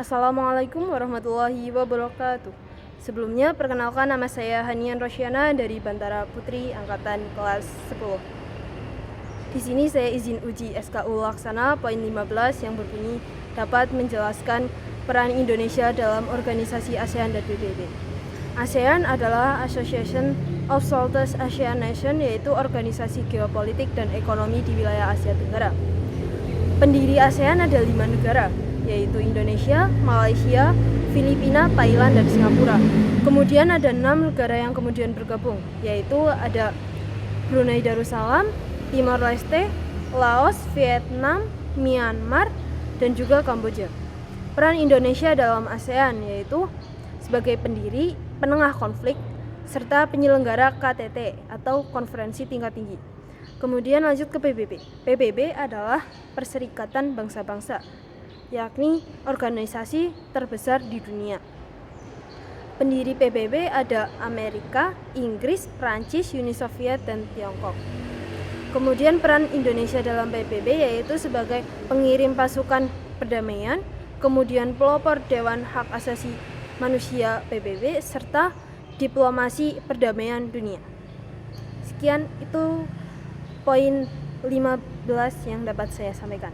Assalamualaikum warahmatullahi wabarakatuh. Sebelumnya, perkenalkan nama saya Hanian Rosyana dari Bantara Putri Angkatan kelas 10. Di sini saya izin uji SKU Laksana poin 15 yang berbunyi dapat menjelaskan peran Indonesia dalam organisasi ASEAN dan PBB. ASEAN adalah Association of Southeast Asian Nations, yaitu organisasi geopolitik dan ekonomi di wilayah Asia Tenggara. Pendiri ASEAN ada 5 negara, yaitu Indonesia, Malaysia, Filipina, Thailand, dan Singapura. Kemudian ada 6 negara yang kemudian bergabung, yaitu ada Brunei Darussalam, Timor Leste, Laos, Vietnam, Myanmar, dan juga Kamboja. Peran Indonesia dalam ASEAN yaitu sebagai pendiri, penengah konflik, serta penyelenggara KTT atau konferensi tingkat tinggi. Kemudian lanjut ke PBB. PBB adalah Perserikatan Bangsa-Bangsa, yakni organisasi terbesar di dunia. Pendiri PBB ada Amerika, Inggris, Prancis, Uni Soviet, dan Tiongkok. Kemudian peran Indonesia dalam PBB yaitu sebagai pengirim pasukan perdamaian, kemudian pelopor Dewan Hak Asasi Manusia PBB, serta diplomasi perdamaian dunia. Sekian itu poin 15 yang dapat saya sampaikan.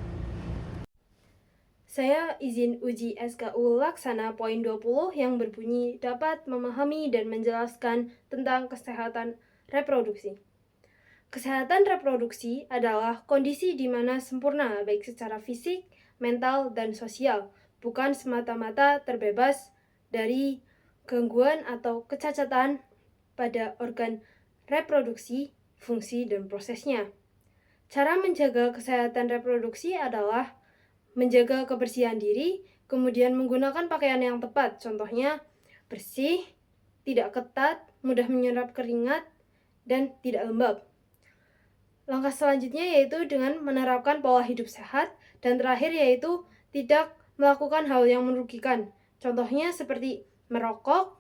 Saya izin uji SKU Laksana poin 20 yang berbunyi dapat memahami dan menjelaskan tentang kesehatan reproduksi. Kesehatan reproduksi adalah kondisi di mana sempurna baik secara fisik, mental, dan sosial, bukan semata-mata terbebas dari gangguan atau kecacatan pada organ reproduksi, fungsi, dan prosesnya. Cara menjaga kesehatan reproduksi adalah menjaga kebersihan diri, kemudian menggunakan pakaian yang tepat, contohnya bersih, tidak ketat, mudah menyerap keringat, dan tidak lembab. Langkah selanjutnya yaitu dengan menerapkan pola hidup sehat, dan terakhir yaitu tidak melakukan hal yang merugikan, contohnya seperti merokok,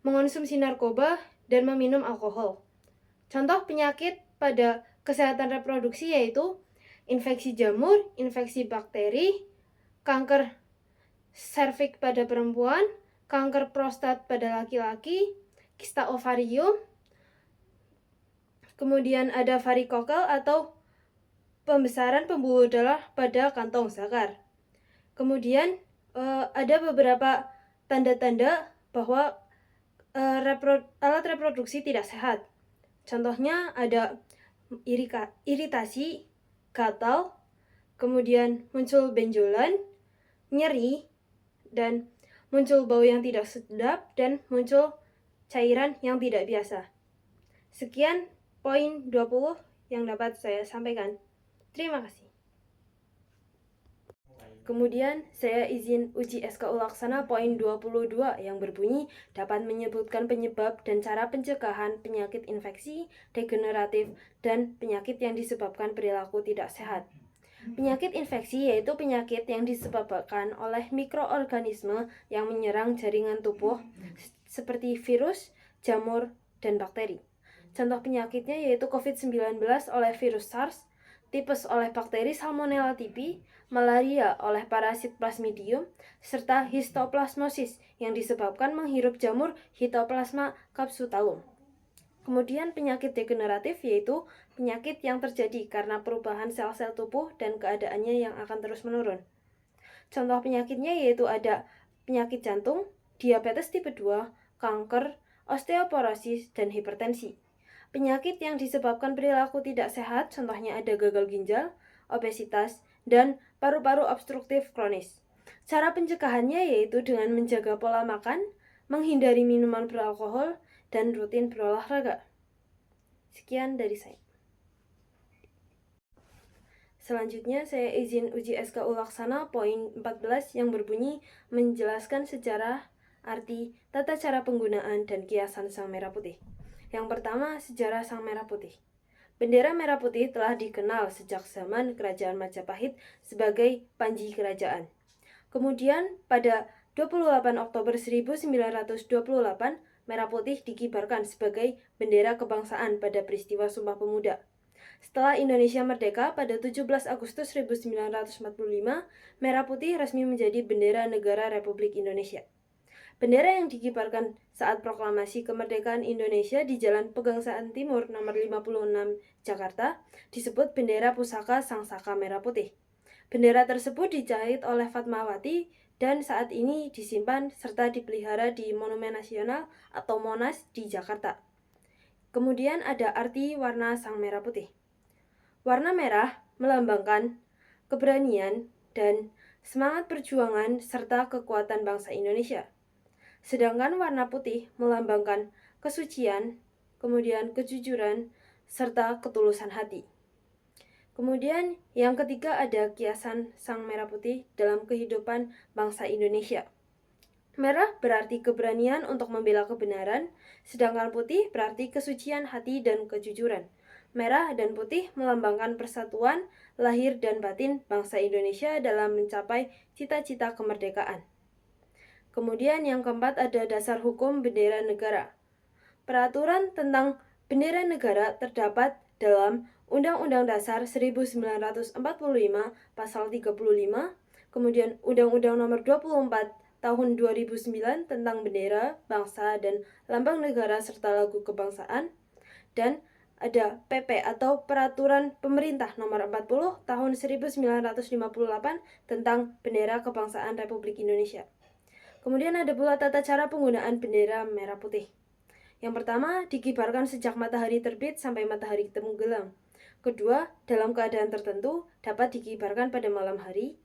mengonsumsi narkoba, dan meminum alkohol. Contoh penyakit pada kesehatan reproduksi yaitu infeksi jamur, infeksi bakteri, kanker serviks pada perempuan, kanker prostat pada laki-laki, kista ovarium, kemudian ada varikokel atau pembesaran pembuluh darah pada kantong zakar. Kemudian ada beberapa tanda-tanda bahwa alat reproduksi tidak sehat. Contohnya ada iritasi, gatal, kemudian muncul benjolan, nyeri, dan muncul bau yang tidak sedap, dan muncul cairan yang tidak biasa. Sekian poin 20 yang dapat saya sampaikan. Terima kasih. Kemudian saya izin uji SKU Laksana poin 22 yang berbunyi dapat menyebutkan penyebab dan cara pencegahan penyakit infeksi, degeneratif, dan penyakit yang disebabkan perilaku tidak sehat. Penyakit infeksi yaitu penyakit yang disebabkan oleh mikroorganisme yang menyerang jaringan tubuh seperti virus, jamur, dan bakteri. Contoh penyakitnya yaitu COVID-19 oleh virus SARS, tipes oleh bakteri Salmonella typhi, malaria oleh parasit Plasmodium, serta histoplasmosis yang disebabkan menghirup jamur Histoplasma capsulotum. Kemudian penyakit degeneratif yaitu penyakit yang terjadi karena perubahan sel-sel tubuh dan keadaannya yang akan terus menurun. Contoh penyakitnya yaitu ada penyakit jantung, diabetes tipe 2, kanker, osteoporosis, dan hipertensi. Penyakit yang disebabkan perilaku tidak sehat, contohnya ada gagal ginjal, obesitas, dan paru-paru obstruktif kronis. Cara pencegahannya yaitu dengan menjaga pola makan, menghindari minuman beralkohol, dan rutin berolahraga. Sekian dari saya. Selanjutnya saya izin uji SKU Laksana poin 14 yang berbunyi menjelaskan sejarah, arti, tata cara penggunaan, dan kiasan sang merah putih. Yang pertama, sejarah sang merah putih. Bendera merah putih telah dikenal sejak zaman Kerajaan Majapahit sebagai panji kerajaan. Kemudian pada 28 Oktober 1928, merah putih dikibarkan sebagai bendera kebangsaan pada peristiwa Sumpah Pemuda. Setelah Indonesia merdeka pada 17 Agustus 1945, merah putih resmi menjadi bendera negara Republik Indonesia. Bendera yang dikibarkan saat proklamasi kemerdekaan Indonesia di Jalan Pegangsaan Timur nomor 56 Jakarta disebut bendera pusaka Sang Saka Merah Putih. Bendera tersebut dijahit oleh Fatmawati dan saat ini disimpan serta dipelihara di Monumen Nasional atau Monas di Jakarta. Kemudian ada arti warna Sang Merah Putih. Warna merah melambangkan keberanian dan semangat perjuangan serta kekuatan bangsa Indonesia. Sedangkan warna putih melambangkan kesucian, kemudian kejujuran, serta ketulusan hati. Kemudian yang ketiga ada kiasan Sang Merah Putih dalam kehidupan bangsa Indonesia. Merah berarti keberanian untuk membela kebenaran, sedangkan putih berarti kesucian hati dan kejujuran. Merah dan putih melambangkan persatuan lahir dan batin bangsa Indonesia dalam mencapai cita-cita kemerdekaan. Kemudian yang keempat ada dasar hukum bendera negara. Peraturan tentang bendera negara terdapat dalam Undang-Undang Dasar 1945 Pasal 35, kemudian Undang-Undang Nomor 24 Tahun 2009 tentang bendera, bangsa, dan lambang negara serta lagu kebangsaan, dan ada PP atau Peraturan Pemerintah Nomor 40 Tahun 1958 tentang Bendera Kebangsaan Republik Indonesia. Kemudian ada pula tata cara penggunaan bendera merah putih. Yang pertama, dikibarkan sejak matahari terbit sampai matahari tenggelam. Kedua, dalam keadaan tertentu dapat dikibarkan pada malam hari.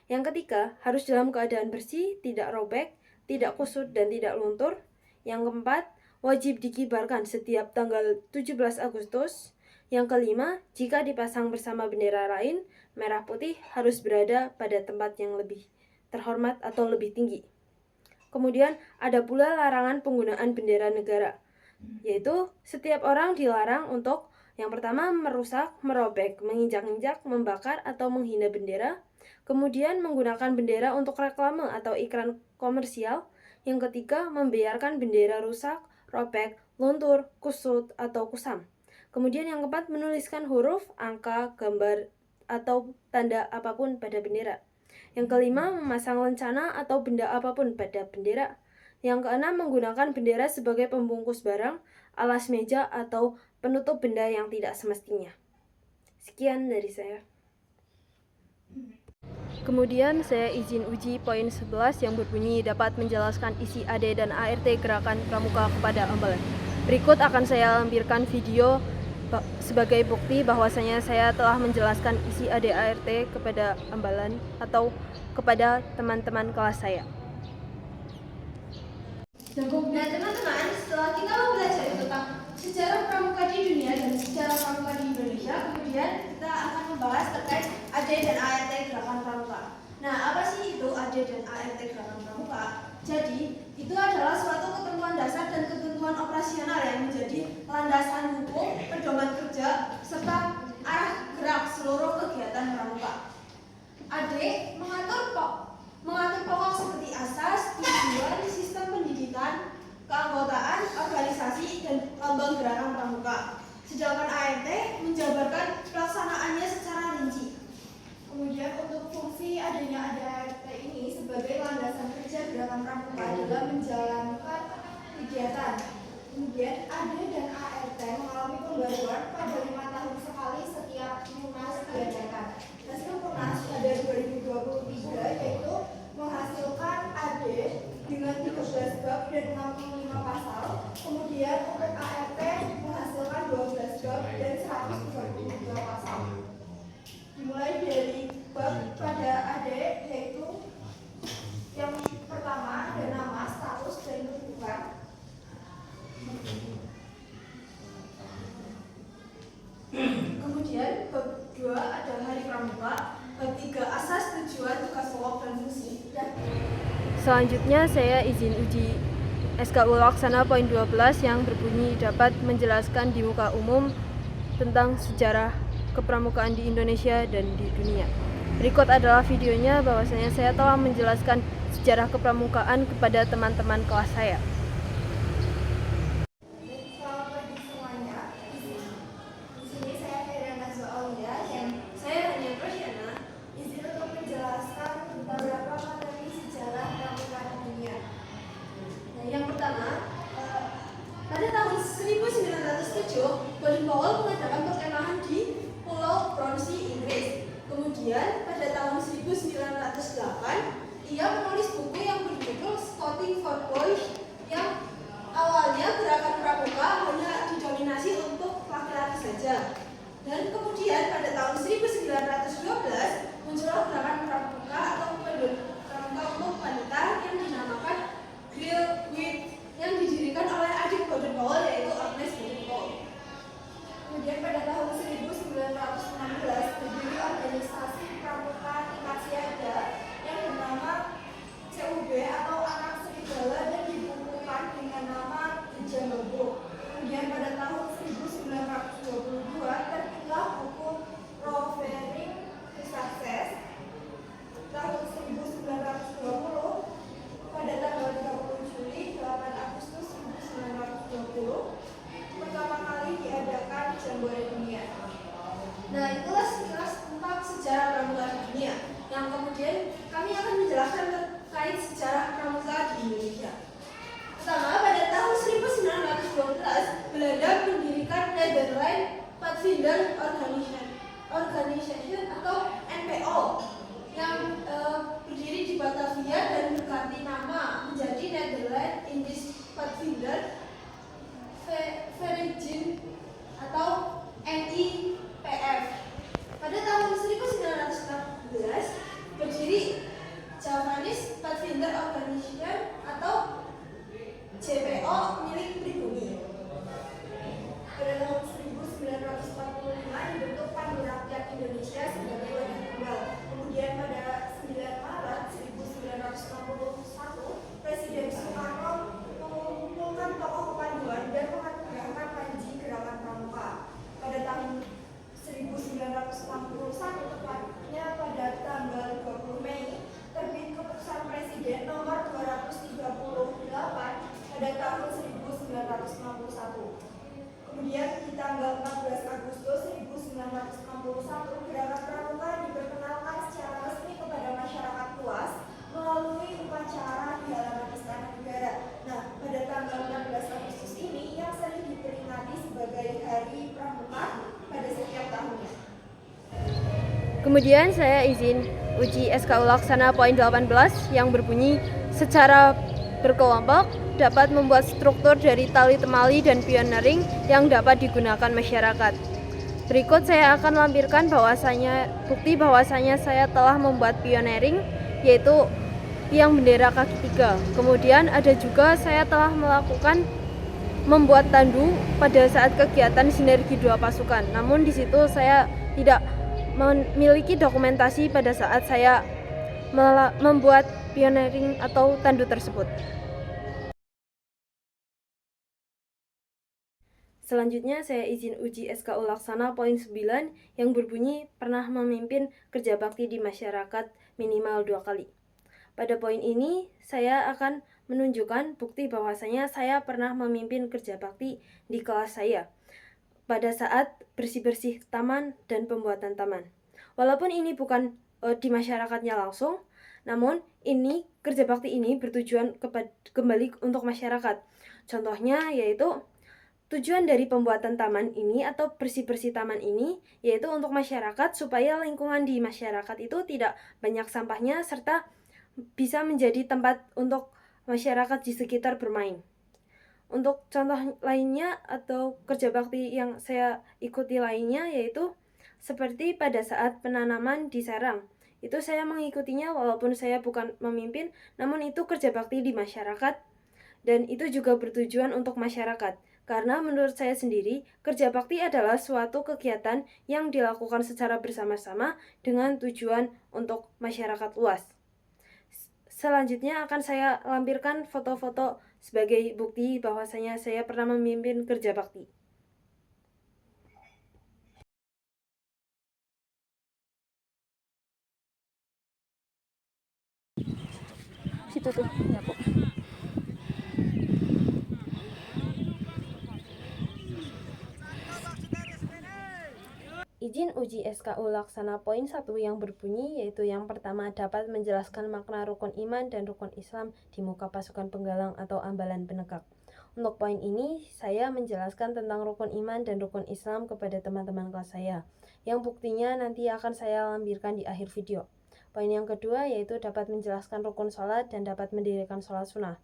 Yang ketiga, harus dalam keadaan bersih, tidak robek, tidak kusut, dan tidak luntur. Yang keempat, wajib dikibarkan setiap tanggal 17 Agustus. Yang kelima, jika dipasang bersama bendera lain, merah putih harus berada pada tempat yang lebih terhormat atau lebih tinggi. Kemudian ada pula larangan penggunaan bendera negara, yaitu setiap orang dilarang untuk yang pertama merusak, merobek, menginjak-injak, membakar, atau menghina bendera. Kemudian menggunakan bendera untuk reklame atau iklan komersial. Yang ketiga, membiarkan bendera rusak, robek, luntur, kusut, atau kusam. Kemudian yang keempat, menuliskan huruf, angka, gambar, atau tanda apapun pada bendera. Yang kelima, memasang lencana atau benda apapun pada bendera. Yang keenam, menggunakan bendera sebagai pembungkus barang, alas meja, atau penutup benda yang tidak semestinya. Sekian dari saya. Kemudian saya izin uji poin 11 yang berbunyi dapat menjelaskan isi AD dan ART gerakan pramuka kepada ambalan. Berikut akan saya lampirkan video sebagai bukti bahwasanya saya telah menjelaskan isi AD ART kepada ambalan atau kepada teman-teman kelas saya. Nah teman-teman, setelah kita belajar tentang sejarah pramuka di dunia dan sejarah pramuka di Indonesia, kemudian kita akan membahas terkait AD dan ART gerakan pramuka. Nah, apa sih itu AD dan ART gerakan pramuka? Jadi, itu adalah suatu ketentuan dasar dan ketentuan operasional yang menjadi landasan hukum, pedoman kerja, serta arah gerak seluruh kegiatan pramuka. AD mengatur pokok seperti asas, tujuan, sistem pendidikan, keanggotaan, organisasi, dan lambang gerakan pramuka. Sedangkan ART menjabarkan pelaksanaannya secara rinci. Kemudian untuk fungsi adanya ART ini sebagai landasan kerja gerakan pramuka dalam menjalankan kegiatan. Kemudian AD dan ART mengalami pembaruan pada 5 tahun sekali setiap Munas diadakan. Hasil Munas pada 2023 yaitu menghasilkan AD dengan 13 bab dan 65 pasal. Kemudian untuk ART menghasilkan 12 bab dan 132 pasal. Dimulai dari bab pada AD yaitu yang pertama ada nama, status, dan kedudukan. Kemudian bab 2 ada hari pramuka, bab 3 asas, tujuan, tugas pokok, dan fungsi. Selanjutnya saya izin uji SKU Laksana poin 12 yang berbunyi dapat menjelaskan di muka umum tentang sejarah kepramukaan di Indonesia dan di dunia. Berikut adalah videonya bahwasanya saya telah menjelaskan sejarah kepramukaan kepada teman-teman kelas saya. Selamat pagi semuanya. Di sini saya Feriana Baden-Powell mengadakan perkemahan di Pulau Bronsey, Inggris. Kemudian pada tahun 1908 ia menulis buku yang berjudul Scouting for Boys, yang awalnya gerakan pramuka hanya didominasi untuk laki-laki saja. Dan kemudian pada tahun 1912 muncullah gerakan pramuka atau pramuka untuk wanita yang dinamakan Girl Guild, yang didirikan oleh adik Baden-Powell yaitu Agnes Baden-Powell. Kemudian pada tahun 1916 berdiri organisasi pramuka tingkat siaga yang bernama CUB atau Anak Serigala dan dibukukan dengan nama The Jungle Book. Kemudian pada tahun 1922 terbitlah buku Rovering to Success. Tahun 1920 pada tanggal 30 Juli 8 Agustus 1920 pertama kali diadakan Jambore Dunia. Nah, itulah sekilas tentang sejarah pramuka di dunia. Yang kemudian kami akan menjelaskan terkait sejarah pramuka di Indonesia. Pertama, pada tahun 1912 Belanda mendirikan Netherlands Pathfinder Organization atau NPO yang berdiri di Batavia dan berganti nama menjadi Netherlands Indisch Pathfinder Vereniging atau NIPF. Pada tahun 1916 berdiri Javanese Pathfinder Organization atau JPO milik pribumi. Pada tahun 1945 dibentuk Pandu Rakyat Indonesia sebagai wadah tunggal. Kemudian pada 9 Maret 1961 Presiden Soekarno mengumpulkan tokoh kepanduan dan menganugerahkan Panji Gerakan Pramuka. Pada tahun 1961 tepatnya pada tanggal 20 Mei terbit keputusan Presiden nomor 238 pada tahun 1961. Kemudian di tanggal 14 Agustus 1961 Gerakan Pramuka diperkenalkan secara resmi kepada masyarakat luas melalui upacara di halaman Istana Negara. Nah, pada tanggal 16 Agustus ini yang sering diperingati sebagai Hari Pramuka pada setiap tahunnya. Kemudian saya izin uji SKU Laksana poin 18 yang berbunyi secara berkelompok dapat membuat struktur dari tali temali dan pioneering yang dapat digunakan masyarakat. Berikut saya akan lampirkan bukti bahwasanya saya telah membuat pioneering, yaitu tiang bendera kaki 3. Kemudian ada juga saya telah membuat tandu pada saat kegiatan sinergi 2 pasukan. Namun di situ saya tidak memiliki dokumentasi pada saat saya membuat pioneering atau tandu tersebut. Selanjutnya saya izin uji SKU Laksana poin 9 yang berbunyi pernah memimpin kerja bakti di masyarakat minimal 2 kali. Pada poin ini saya akan menunjukkan bukti bahwasanya saya pernah memimpin kerja bakti di kelas saya pada saat bersih-bersih taman dan pembuatan taman. Walaupun ini bukan di masyarakatnya langsung, namun ini kerja bakti ini bertujuan kembali untuk masyarakat. Contohnya yaitu tujuan dari pembuatan taman ini atau bersih-bersih taman ini yaitu untuk masyarakat supaya lingkungan di masyarakat itu tidak banyak sampahnya serta bisa menjadi tempat untuk masyarakat di sekitar bermain. Untuk contoh lainnya atau kerja bakti yang saya ikuti lainnya yaitu seperti pada saat penanaman di sarang. Itu saya mengikutinya walaupun saya bukan memimpin, namun itu kerja bakti di masyarakat dan itu juga bertujuan untuk masyarakat. Karena menurut saya sendiri, kerja bakti adalah suatu kegiatan yang dilakukan secara bersama-sama dengan tujuan untuk masyarakat luas. Selanjutnya akan saya lampirkan foto-foto sebagai bukti bahwasanya saya pernah memimpin kerja bakti. Situ tuh, ya kok. Izin uji SKU Laksana poin 1 yang berbunyi yaitu yang pertama dapat menjelaskan makna rukun iman dan rukun Islam di muka pasukan penggalang atau ambalan penegak. Untuk poin ini, saya menjelaskan tentang rukun iman dan rukun Islam kepada teman-teman kelas saya, yang buktinya nanti akan saya lampirkan di akhir video. Poin yang kedua yaitu dapat menjelaskan rukun sholat dan dapat mendirikan sholat sunnah.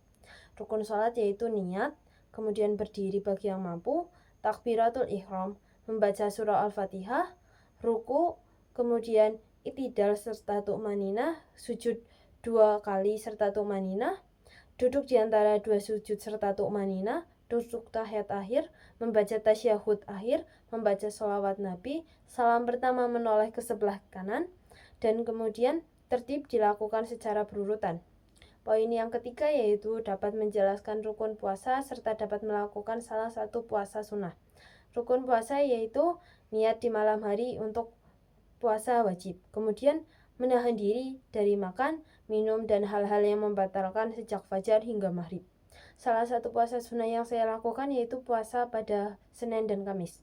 Rukun sholat yaitu niat, kemudian berdiri bagi yang mampu, takbiratul ihram, membaca surah Al-Fatihah, ruku, kemudian itidal serta tu'maninah, sujud 2 kali serta tu'maninah, duduk di antara 2 sujud serta tu'maninah, duduk tahiyat akhir, membaca tasyahud akhir, membaca sholawat Nabi, salam pertama menoleh ke sebelah kanan, dan kemudian tertib dilakukan secara berurutan. Poin yang ketiga yaitu dapat menjelaskan rukun puasa serta dapat melakukan salah satu puasa sunnah. Rukun puasa yaitu niat di malam hari untuk puasa wajib, kemudian menahan diri dari makan, minum, dan hal-hal yang membatalkan sejak fajar hingga maghrib. Salah satu puasa sunnah yang saya lakukan yaitu puasa pada Senin dan Kamis.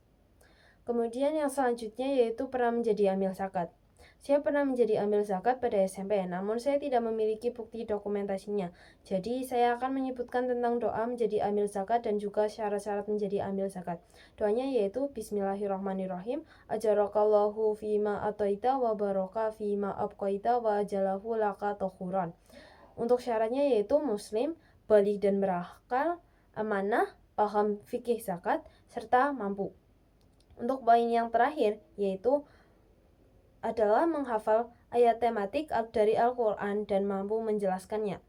Kemudian yang selanjutnya yaitu pernah menjadi amil zakat. Saya pernah menjadi amil zakat pada SMP, namun saya tidak memiliki bukti dokumentasinya. Jadi saya akan menyebutkan tentang doa menjadi amil zakat dan juga syarat-syarat menjadi amil zakat. Doanya yaitu Bismillahirrahmanirrahim. Ajarakallahu fima ataita wa baraka fima abqaita wa ajalahu laka tohuran. Untuk syaratnya yaitu muslim, baligh dan berakal, amanah, paham fikih zakat, serta mampu. Untuk poin yang terakhir yaitu adalah menghafal ayat tematik dari Al-Quran dan mampu menjelaskannya.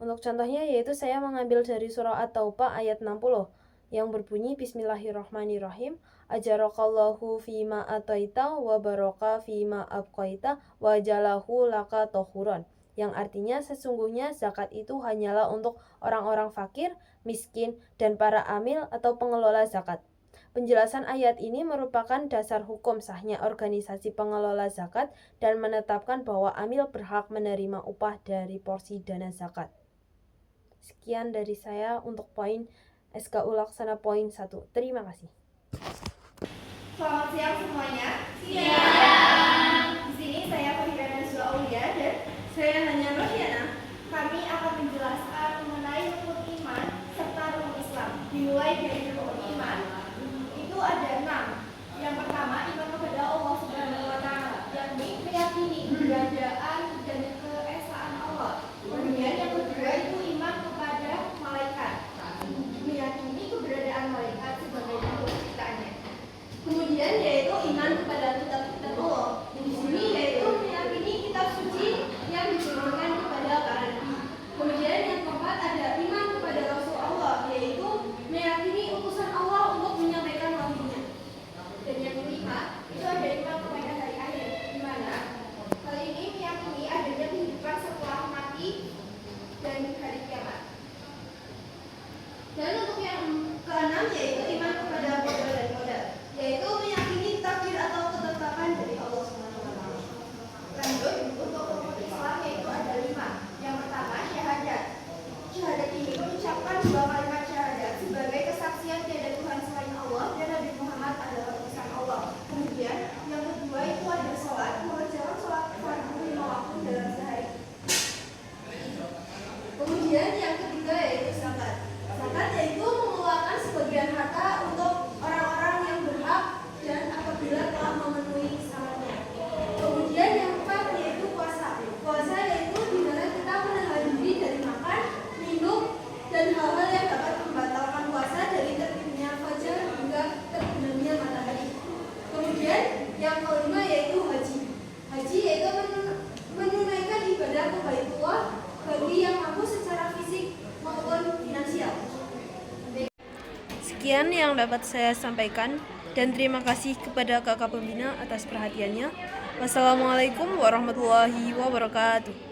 Untuk contohnya yaitu saya mengambil dari surah At-Taubah ayat 60 yang berbunyi Bismillahirrahmanirrahim. Ajarakallahu fima ataita wa baraka fima abqaita wa jalahu laka tohuran, yang artinya sesungguhnya zakat itu hanyalah untuk orang-orang fakir, miskin, dan para amil atau pengelola zakat. Penjelasan ayat ini merupakan dasar hukum sahnya organisasi pengelola zakat dan menetapkan bahwa amil berhak menerima upah dari porsi dana zakat. Sekian dari saya untuk poin SKU Laksana poin 1. Terima kasih. Selamat siang semuanya. Siang. Di sini saya Fahira Nazwa Aulia dan saya Hania Rohiana. Kami akan menjelaskan mengenai rukun iman serta rukun Islam. Dimulai dari rukun iman. Itu ada 6. Yang pertama, iman kepada Allah Subhanahu wa Ta'ala, yakni meyakini keberadaan dan keesaan Allah. Kemudian yang kedua itu iman kepada malaikat, meyakini keberadaan malaikat sebagai makhluk ciptaannya. Kemudian yaitu iman kepada kitab-kitab Allah. Di sini yaitu meyakini kitab suci yang diturunkan kepada para nabi. Kemudian yang keempat ada iman kepada Rasul Allah, yaitu meyakini utusan Allah untuk menyampaikan wahyunya. Dan yang kelima itu ada iman kepada hari akhir, di mana hal ini meyakini adanya kehidupan setelah mati dan hari kiamat. Dan untuk yang keenam yaitu iman kepada qadar dan qadar, yaitu meyakini takdir atau ketetapan dari Allah SWT. Lanjut untuk rukun Islam yaitu ada 5. Yang pertama syahadat. Syahadat ini mengucapkan 2 kalimat syahadat sebagai kesaksian tiada Tuhan selain Allah dan Nabi Muhammad adalah utusan Allah. Kemudian yang kedua itu ada sholat, mengerjakan sholat fardu 5 waktu dalam sehari. Kemudian yang ketiga yaitu zakat. Zakat yaitu mengeluarkan sebagian harta untuk orang-orang yang berhak dan apabila telah memenuhi syaratnya. Kemudian yang keempat yaitu puasa. Puasa yaitu di mana kita menahan diri dari makan, minum, dan hal-hal yang dapat membatalkan puasa dari terbitnya fajar hingga terbenamnya matahari. Kemudian yang kelima yaitu haji. Haji yaitu menunaikan ibadah ke Baitullah bagi yang mampu secara fisik maupun finansial. Sekian yang dapat saya sampaikan dan terima kasih kepada kakak pembina atas perhatiannya. Wassalamualaikum warahmatullahi wabarakatuh.